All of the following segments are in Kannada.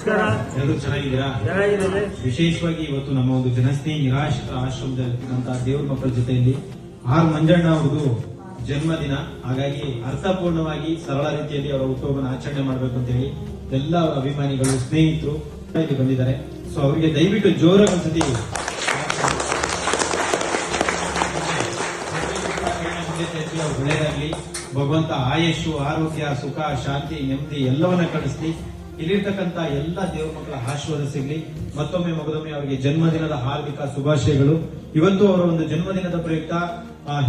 ನಮಸ್ಕಾರ. ಎಲ್ಲರೂ ಚೆನ್ನಾಗಿದ್ದೀರಾ? ವಿಶೇಷವಾಗಿ ಇವತ್ತು ನಮ್ಮ ಒಂದು ಜನಸ್ನೇಹಿ ನಿರಾಶ್ರಿತ ಆಶ್ರಮದಲ್ಲಿರುವಂತಹ ದೇವ್ರ ಮಕ್ಕಳ ಜೊತೆಯಲ್ಲಿ ಆರ್ ಮಂಜಣ್ಣ ಅವ್ರದ್ದು ಜನ್ಮದಿನ. ಹಾಗಾಗಿ ಅರ್ಥಪೂರ್ಣವಾಗಿ ಸರಳ ರೀತಿಯಲ್ಲಿ ಅವರ ಹುಟ್ಟುಹಬ್ಬನ ಆಚರಣೆ ಮಾಡಬೇಕು ಅಂತ ಹೇಳಿ ಎಲ್ಲ ಅವರ ಅಭಿಮಾನಿಗಳು ಸ್ನೇಹಿತರು ಇಲ್ಲಿ ಬಂದಿದ್ದಾರೆ. ಸೊ ಅವರಿಗೆ ದಯವಿಟ್ಟು ಜೋರಾಗಿ ಒಂದ್ಸತಿ ಒಳ್ಳೆಯದಾಗ್ಲಿ, ಭಗವಂತ ಆಯುಷು, ಆರೋಗ್ಯ, ಸುಖ, ಶಾಂತಿ, ನೆಮ್ಮದಿ ಎಲ್ಲವನ್ನ ಕಳಿಸ್ಲಿ. ಇಲ್ಲಿರ್ತಕ್ಕಂಥ ಎಲ್ಲ ದೇವ್ರ ಮಕ್ಕಳ ಆಶೀರ್ವಾದ ಸಿಗ್ಲಿ. ಮತ್ತೊಮ್ಮೆ ಮಗದೊಮ್ಮೆ ಅವರಿಗೆ ಜನ್ಮದಿನದ ಹಾರ್ದಿಕ ಶುಭಾಶಯಗಳು. ಇವತ್ತು ಅವರ ಒಂದು ಜನ್ಮದಿನದ ಪ್ರಯುಕ್ತ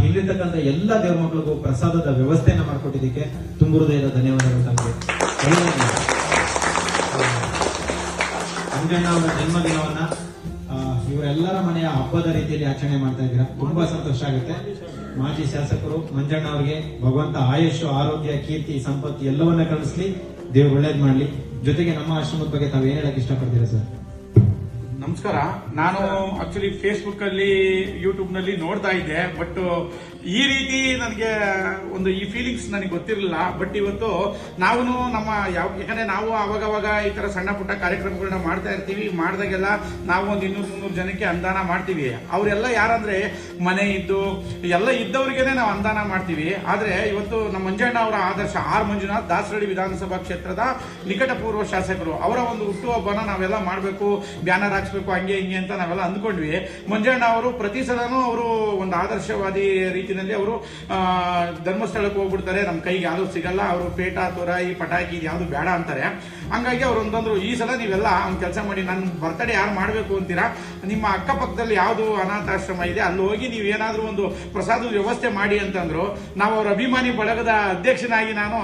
ಇಲ್ಲಿರ್ತಕ್ಕಂಥ ಎಲ್ಲ ದೇವ್ರ ಮಕ್ಕಳಿಗೂ ಪ್ರಸಾದದ ವ್ಯವಸ್ಥೆಯನ್ನ ಮಾಡಿಕೊಟ್ಟಿದ್ದಕ್ಕೆ ತುಂಬ ಹೃದಯದ ಧನ್ಯವಾದಗಳು ತಮಗೆ. ಮಂಜಣ್ಣ ಅವರ ಜನ್ಮದಿನವನ್ನ ಇವರೆಲ್ಲರ ಮನೆಯ ಹಬ್ಬದ ರೀತಿಯಲ್ಲಿ ಆಚರಣೆ ಮಾಡ್ತಾ ಇದ್ದೀರಾ. ತುಂಬಾ ಸಂತೋಷ ಆಗುತ್ತೆ. ಮಾಜಿ ಶಾಸಕರು ಮಂಜಣ್ಣ ಅವರಿಗೆ ಭಗವಂತ ಆಯುಷು, ಆರೋಗ್ಯ, ಕೀರ್ತಿ, ಸಂಪತ್ತು ಎಲ್ಲವನ್ನ ಕಳಿಸ್ಲಿ. ದೇವ್ರು ಒಳ್ಳೇದ್ ಮಾಡ್ಲಿ. ಜೊತೆಗೆ ನಮ್ಮ ಆಶ್ರಮದ ಬಗ್ಗೆ ತಾವು ಏನ್ ಹೇಳಕ್ ಇಷ್ಟಪಡ್ತೀರಾ ಸರ್? ನಮಸ್ಕಾರ. ನಾನು ಆಕ್ಚುಲಿ ಫೇಸ್ಬುಕ್ ಅಲ್ಲಿ, ಯೂಟ್ಯೂಬ್ ನಲ್ಲಿ ನೋಡ್ತಾ ಇದ್ದೆ. ಬಟ್ ಈ ರೀತಿ ನನಗೆ ಒಂದು ಈ ಫೀಲಿಂಗ್ಸ್ ನನಗೆ ಗೊತ್ತಿರಲಿಲ್ಲ. ಬಟ್ ಇವತ್ತು ನಾವು ನಮ್ಮ ಯಾಕಂದ್ರೆ ನಾವು ಅವಾಗವಾಗ ಈ ತರ ಸಣ್ಣ ಪುಟ್ಟ ಕಾರ್ಯಕ್ರಮಗಳನ್ನ ಮಾಡ್ತಾ ಇರ್ತೀವಿ. ಮಾಡಿದಾಗೆಲ್ಲ ನಾವು ಒಂದು 200-300 ಜನಕ್ಕೆ ಅನುದಾನ ಮಾಡ್ತೀವಿ. ಅವರೆಲ್ಲ ಯಾರಂದ್ರೆ ಮನೆ ಇದ್ದು ಎಲ್ಲ ಇದ್ದವ್ರಿಗೇನೆ ನಾವು ಅನುದಾನ ಮಾಡ್ತೀವಿ. ಆದ್ರೆ ಇವತ್ತು ನಮ್ಮ ಮಂಜಣ್ಣ ಅವರ ಆದರ್ಶ ಆರ್ ಮಂಜುನಾಥ್ ದಾಸರಳ್ಳಿ ವಿಧಾನಸಭಾ ಕ್ಷೇತ್ರದ ನಿಕಟಪೂರ್ವ ಶಾಸಕರು, ಅವರ ಒಂದು ಹುಟ್ಟುಹಬ್ಬನ ನಾವೆಲ್ಲ ಮಾಡಬೇಕು, ಬ್ಯಾನರ್ ಹಾಕ್ಸ್ಬೇಕು, ಹಂಗೆ ಹಿಂಗೆ ಅಂತ ನಾವೆಲ್ಲ ಅಂದ್ಕೊಂಡ್ವಿ. ಮಂಜಣ್ಣ ಅವರು ಪ್ರತಿ ಸಲನೂ ಅವರು ಒಂದು ಆದರ್ಶವಾದಿ ರೀತಿಯಲ್ಲಿ ಅವರು ಧರ್ಮಸ್ಥಳಕ್ಕೆ ಹೋಗ್ಬಿಡ್ತಾರೆ. ನಮ್ಮ ಕೈಗೆ ಯಾವ್ದು ಸಿಗಲ್ಲ, ಅವರು ಪೇಟ, ತೊರಾಯಿ, ಪಟಾಕಿ ಯಾವ್ದು ಬೇಡ ಅಂತಾರೆ. ಹಂಗಾಗಿ ಅವ್ರು ಒಂದಂದ್ರು, ಈ ಸಲ ನೀವೆಲ್ಲ ಒಂದು ಕೆಲಸ ಮಾಡಿ, ನನ್ನ ಬರ್ತಡೇ ಯಾರು ಮಾಡಬೇಕು ಅಂತೀರಾ, ನಿಮ್ಮ ಅಕ್ಕಪಕ್ಕದಲ್ಲಿ ಯಾವ್ದು ಅನಾಥಾಶ್ರಮ ಇದೆ ಅಲ್ಲಿ ಹೋಗಿ ನೀವು ಏನಾದ್ರೂ ಒಂದು ಪ್ರಸಾದದ ವ್ಯವಸ್ಥೆ ಮಾಡಿ ಅಂತಂದ್ರು. ನಾವು ಅವ್ರ ಅಭಿಮಾನಿ ಬಳಗದ ಅಧ್ಯಕ್ಷನಾಗಿ ನಾನು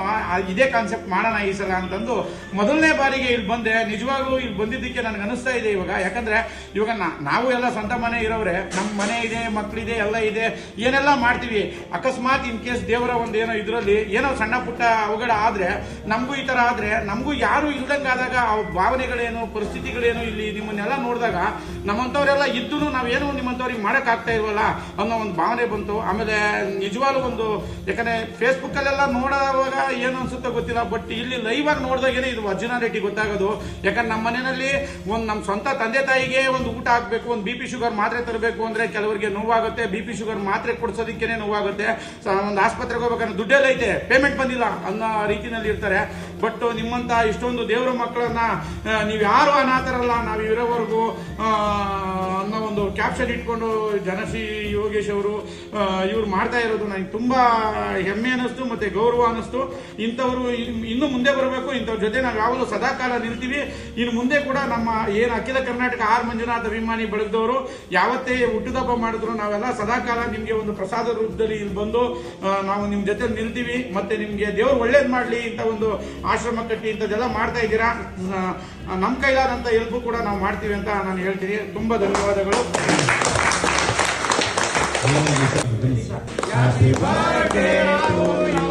ಇದೇ ಕಾನ್ಸೆಪ್ಟ್ ಮಾಡೋಣ ಈ ಸಲ ಅಂತಂದು ಮೊದಲನೇ ಬಾರಿಗೆ ಇಲ್ಲಿ ಬಂದೆ. ನಿಜವಾಗ್ಲೂ ಇಲ್ಲಿ ಬಂದಿದ್ದಕ್ಕೆ ನನಗೆ ಅನಿಸ್ತಾ ಇದೆ ಯಾಕಂದ್ರೆ ಇವಾಗ ನಾವು ಎಲ್ಲ ಸ್ವಂತ ಮನೆ ಇರೋವ್ರೆ, ನಮ್ಮ ಮನೆ ಇದೆ, ಮಕ್ಕಳಿದೆ, ಎಲ್ಲ ಇದೆ, ಏನೆಲ್ಲ ಮಾಡ್ತೀವಿ. ಅಕಸ್ಮಾತ್ ಇನ್ ಕೇಸ್ ದೇವರ ಒಂದೇನೋ ಇದ್ರಲ್ಲಿ ಏನೋ ಸಣ್ಣ ಪುಟ್ಟ ಅವಘಡ ಆದ್ರೆ, ನಮಗೂ ಈ ತರ ಆದ್ರೆ, ನಮಗೂ ಯಾರು ಇಲ್ದಂಗಾದಾಗ ಆ ಭಾವನೆಗಳೇನು, ಪರಿಸ್ಥಿತಿಗಳೇನು, ಇಲ್ಲಿ ನಿಮ್ಮನ್ನೆಲ್ಲ ನೋಡಿದಾಗ ನಮ್ಮಂತವ್ರೆಲ್ಲ ಇದ್ದು ನಾವೇನು ನಿಮ್ಮಂತವ್ರಿಗೆ ಮಾಡಕ್ ಆಗ್ತಾ ಇಲ್ವಲ್ಲ ಅನ್ನೋ ಒಂದು ಭಾವನೆ ಬಂತು. ಆಮೇಲೆ ನಿಜವಾಗ್ಲೂ ಒಂದು, ಯಾಕಂದ್ರೆ ಫೇಸ್ಬುಕ್ ಅಲ್ಲೆಲ್ಲ ನೋಡುವಾಗ ಏನು ಅನ್ಸುತ್ತೋ ಗೊತ್ತಿಲ್ಲ, ಬಟ್ ಇಲ್ಲಿ ಲೈವ್ ಆಗಿ ನೋಡಿದಾಗೇನೆ ಇದು ಒರಿಜಿನಾಲಿಟಿ ಗೊತ್ತಾಗೋದು. ಯಾಕಂದ್ರೆ ನಮ್ಮ ಮನೆಯಲ್ಲಿ ಒಂದು ನಮ್ಮ ಸ್ವಂತ ತಂದೆ ತಾಯಿಗೆ ಒಂದು ಊಟ ಹಾಕ್ಬೇಕು, ಒಂದು BP ಶುಗರ್ ಮಾತ್ರೆ ತರಬೇಕು ಅಂದ್ರೆ ಕೆಲವರಿಗೆ ನೋವಾಗುತ್ತೆ. BP ಶುಗರ್ ಮಾತ್ರೆ ಕೊಡ್ಸೋದಕ್ಕೇನೆ ನೋವಾಗುತ್ತೆ. ಒಂದು ಆಸ್ಪತ್ರೆಗೆ ಹೋಗ್ಬೇಕಂದ್ರೆ ದುಡ್ಡೆಲ್ಲ ಐತೆ, ಪೇಮೆಂಟ್ ಬಂದಿಲ್ಲ ಅನ್ನೋ ರೀತಿನಲ್ಲಿ ಇರ್ತಾರೆ. ಬಟ್ ನಿಮ್ಮಂತ ಇಷ್ಟೊಂದು ದೇವರ ಮಕ್ಕಳನ್ನ ನೀವು ಯಾರು ಅನಾಥರಲ್ಲ, ನಾವು ಇರೋವರೆಗೂ ಅನ್ನೋ ಒಂದು ಕ್ಯಾಪ್ಷನ್ ಇಟ್ಕೊಂಡು ಜನಶ್ರೀ ಯೋಗೇಶ್ ಅವರು ಇವ್ರು ಮಾಡ್ತಾ ಇರೋದು ನನಗೆ ತುಂಬಾ ಹೆಮ್ಮೆ ಅನಿಸ್ತು, ಮತ್ತೆ ಗೌರವ ಅನಿಸ್ತು. ಇಂಥವ್ರು ಇನ್ನು ಮುಂದೆ ಬರಬೇಕು. ಇಂಥವ್ರ ಜೊತೆ ನಾವು ಯಾವಾಗಲೂ ಸದಾಕಾಲ ನಿಲ್ತೀವಿ. ಇನ್ನು ಮುಂದೆ ಕೂಡ ನಮ್ಮ ಏನು ಅಖಿಲ ಕರ್ನಾಟಕ ಆರ್ ಮಂಜುನಾಥ್ ಅಭಿಮಾನಿ ಬಳಗದವರು ಯಾವತ್ತೇ ಹುಟ್ಟುಹಬ್ಬ ಮಾಡಿದ್ರು ನಾವೆಲ್ಲ ಸದಾಕಾಲ ನಿಮ್ಗೆ ಒಂದು ಪ್ರಸಾದ ರೂಪದಲ್ಲಿ ಇಲ್ಲಿ ಬಂದು ನಾವು ನಿಮ್ ಜೊತೆ ನಿಲ್ತೀವಿ. ಮತ್ತೆ ನಿಮ್ಗೆ ದೇವ್ರು ಒಳ್ಳೇದ್ ಮಾಡ್ಲಿ. ಇಂಥ ಒಂದು ಆಶ್ರಮ ಕಟ್ಟಿ ಇಂಥದ್ದೆಲ್ಲ ಮಾಡ್ತಾ ಇದ್ದೀರಾ. ನಮ್ಮ ಕೈಲಾದಂತ ಹೆಲ್ಪ್ ಕೂಡ ನಾವು ಮಾಡ್ತೀವಿ ಅಂತ ನಾನು ಹೇಳ್ತೀನಿ. ತುಂಬಾ ಧನ್ಯವಾದಗಳು. Happy birthday to you.